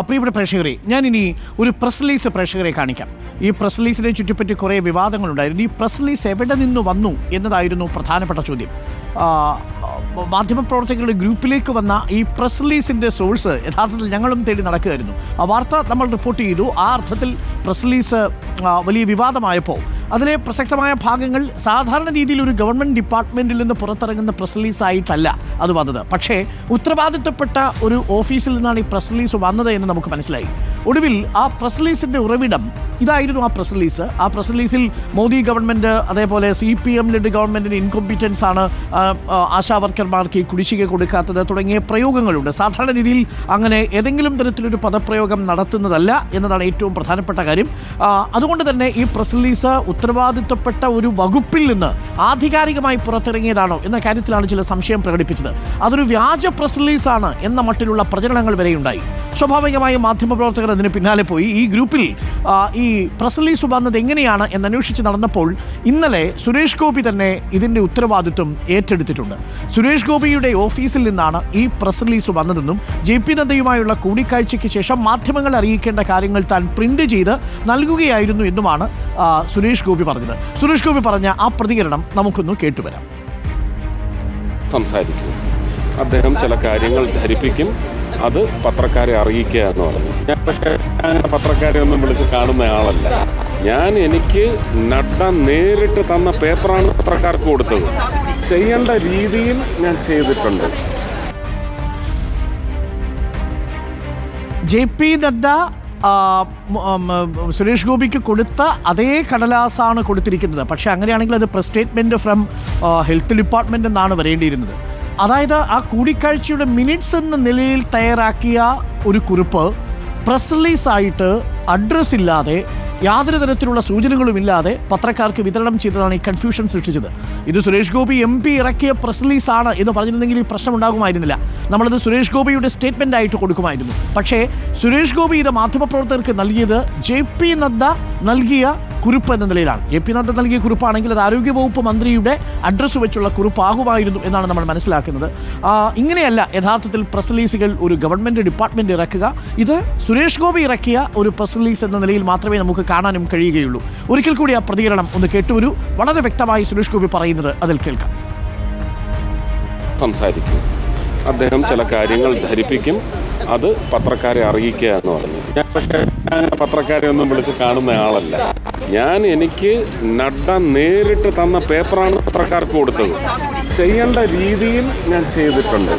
പ്രിയപ്പെട്ട പ്രേക്ഷകരെ, ഞാനിനി ഒരു പ്രസ് റിലീസ് പ്രേക്ഷകരെ കാണിക്കാം. ഈ പ്രസ് റിലീസിനെ ചുറ്റിപ്പറ്റി കുറേ വിവാദങ്ങളുണ്ടായിരുന്നു. ഈ പ്രസ് റിലീസ് എവിടെ നിന്ന് വന്നു എന്നതായിരുന്നു പ്രധാനപ്പെട്ട ചോദ്യം. മാധ്യമപ്രവർത്തകരുടെ ഗ്രൂപ്പിലേക്ക് വന്ന ഈ പ്രസ് റിലീസിൻ്റെ സോഴ്സ് യഥാർത്ഥത്തിൽ ഞങ്ങളും തേടി നടക്കുകയായിരുന്നു. ആ വാർത്ത നമ്മൾ റിപ്പോർട്ട് ചെയ്തു. ആ അർത്ഥത്തിൽ പ്രസ് റിലീസ് വലിയ വിവാദമായപ്പോൾ അതിലെ പ്രസക്തമായ ഭാഗങ്ങൾ സാധാരണ രീതിയിൽ ഒരു ഗവൺമെൻറ് ഡിപ്പാർട്ട്മെൻറ്റിൽ നിന്ന് പുറത്തിറങ്ങുന്ന പ്രസ് റിലീസായിട്ടല്ല അത് വന്നത്. പക്ഷേ ഉത്തരവാദിത്തപ്പെട്ട ഒരു ഓഫീസിൽ നിന്നാണ് ഈ പ്രസ് റിലീസ് വന്നത് എന്ന് നമുക്ക് മനസ്സിലായി. ഒടുവിൽ ആ പ്രസ് റിലീസിൻ്റെ ഉറവിടം ഇതായിരുന്നു. ആ പ്രസ് റിലീസിൽ മോദി ഗവൺമെൻറ്, അതേപോലെ CPM ലെഡ് ഗവൺമെൻറ്റിന് ഇൻകോമ്പീറ്റൻസ് ആണ്, ആശാവർക്കർമാർക്ക് ഈ കുടിശ്ശിക കൊടുക്കാത്തത് തുടങ്ങിയ പ്രയോഗങ്ങളുണ്ട്. സാധാരണ രീതിയിൽ അങ്ങനെ ഏതെങ്കിലും തരത്തിലൊരു പദപ്രയോഗം നടത്തുന്നതല്ല എന്നതാണ് ഏറ്റവും പ്രധാനപ്പെട്ട കാര്യം. അതുകൊണ്ട് തന്നെ ഈ പ്രസ് റിലീസ് ഉത്തരവാദിത്തപ്പെട്ട ഒരു വകുപ്പിൽ നിന്ന് ആധികാരികമായി പുറത്തിറങ്ങിയതാണോ എന്ന കാര്യത്തിലാണ് ചില സംശയം പ്രകടിപ്പിച്ചത്. അതൊരു വ്യാജ പ്രസ് റിലീസാണ് എന്ന മട്ടിലുള്ള പ്രചരണങ്ങൾ വരെയുണ്ടായി. സ്വാഭാവികമായും മാധ്യമപ്രവർത്തകർ അതിന് പിന്നാലെ പോയി. ഈ ഗ്രൂപ്പിൽ ഈ പ്രസ് റിലീസ് വന്നത് എങ്ങനെയാണ് എന്നന്വേഷിച്ച് നടന്നപ്പോൾ ഇന്നലെ സുരേഷ് ഗോപി തന്നെ ഇതിൻ്റെ ഉത്തരവാദിത്വം ഏറ്റെടുത്തിട്ടുണ്ട്. സുരേഷ് ഗോപിയുടെ ഓഫീസിൽ നിന്നാണ് ഈ പ്രസ് റിലീസ് വന്നതെന്നും JP നദ്ദയുമായുള്ള കൂടിക്കാഴ്ചയ്ക്ക് ശേഷം മാധ്യമങ്ങളെ അറിയിക്കേണ്ട കാര്യങ്ങൾ താൻ പ്രിന്റ് ചെയ്ത് നൽകുകയായിരുന്നു എന്നുമാണ് സുരേഷ് ഗോപി പറഞ്ഞത്. സുരേഷ് ഗോപി പറഞ്ഞ ആ പ്രതികരണം നമുക്കൊന്ന് കേട്ടുവരാം. സംസാരിക്കും, അദ്ദേഹം ചില കാര്യങ്ങൾ ധരിപ്പിക്കും, അത് പത്രക്കാരെ അറിയിക്കുക എന്ന് പറഞ്ഞു. ഞാൻ പക്ഷേ അങ്ങനെ പത്രക്കാരെ ഒന്നും വിളിച്ച് കാണുന്ന ആളല്ല. എനിക്ക് നഡ്ഡ നേരിട്ട് തന്ന പേപ്പറാണ് പത്രക്കാർക്ക് കൊടുത്തത്. ചെയ്യേണ്ട രീതിയിൽ ഞാൻ ചെയ്തിട്ടുണ്ട്. JP നദ്ദ സുരേഷ് ഗോപിക്ക് കൊടുത്ത അതേ കടലാസാണ് കൊടുത്തിരിക്കുന്നത്. പക്ഷേ അങ്ങനെയാണെങ്കിൽ അത് press statement from health department എന്നാണ് വരേണ്ടിയിരുന്നത്. അതായത് ആ കൂടിക്കാഴ്ചയുടെ മിനിറ്റ്സ് എന്ന നിലയിൽ തയ്യാറാക്കിയ ഒരു കുറിപ്പ് പ്രസ് റിലീസായിട്ട് അഡ്രസ് ഇല്ലാതെ യാതൊരു തരത്തിലുള്ള സൂചനകളുമില്ലാതെ പത്രക്കാർക്ക് വിതരണം ചെയ്തതാണ് ഈ കൺഫ്യൂഷൻ സൃഷ്ടിച്ചത്. ഇത് സുരേഷ് ഗോപി MP ഇറക്കിയ പ്രസ് റിലീസാണ് എന്ന് പറഞ്ഞിരുന്നെങ്കിൽ ഈ പ്രശ്നം ഉണ്ടാകുമായിരുന്നില്ല. നമ്മളത് സുരേഷ് ഗോപിയുടെ സ്റ്റേറ്റ്മെൻ്റ് ആയിട്ട് കൊടുക്കുമായിരുന്നു. പക്ഷേ സുരേഷ് ഗോപി ഇത് മാധ്യമപ്രവർത്തകർക്ക് നൽകിയത് JP നദ്ദ നൽകിയ കുറിപ്പ് എന്ന നിലയിലാണ്. JP നദ്ദ നൽകിയ കുറിപ്പാണെങ്കിൽ അത് ആരോഗ്യവകുപ്പ് മന്ത്രിയുടെ അഡ്രസ്സ് വെച്ചുള്ള കുറിപ്പാകുമായിരുന്നു എന്നാണ് നമ്മൾ മനസ്സിലാക്കുന്നത്. ഇങ്ങനെയല്ല യഥാർത്ഥത്തിൽ പ്രസ് റിലീസുകൾ ഒരു ഗവൺമെൻറ് ഡിപ്പാർട്ട്മെൻറ്റ് ഇറക്കുക. ഇത് സുരേഷ് ഗോപി ഇറക്കിയ ഒരു പ്രസ് റിലീസ് എന്ന നിലയിൽ മാത്രമേ നമുക്ക് കാണാനും കഴിയുകയുള്ളൂ. ഒരിക്കൽ കൂടി ആ പ്രതികരണം ഒന്ന് കേട്ടുവരൂ. വളരെ വ്യക്തമായി സുരേഷ് ഗോപി പറയുന്നത് അതിൽ കേൾക്കാം. സംസാരിക്കും, അദ്ദേഹം ചില കാര്യങ്ങൾ ധരിപ്പിക്കും, അത് പത്രക്കാരെ അറിയിക്കുക എന്ന് പറഞ്ഞു. ഞാൻ പക്ഷേ അങ്ങനെ പത്രക്കാരെ ഒന്നും വിളിച്ച് കാണുന്ന ആളല്ല. എനിക്ക് നഡ്ഡ നേരിട്ട് തന്ന പേപ്പറാണ് പത്രക്കാർക്ക് കൊടുത്തത്. ചെയ്യേണ്ട രീതിയിൽ ഞാൻ ചെയ്തിട്ടുണ്ട്.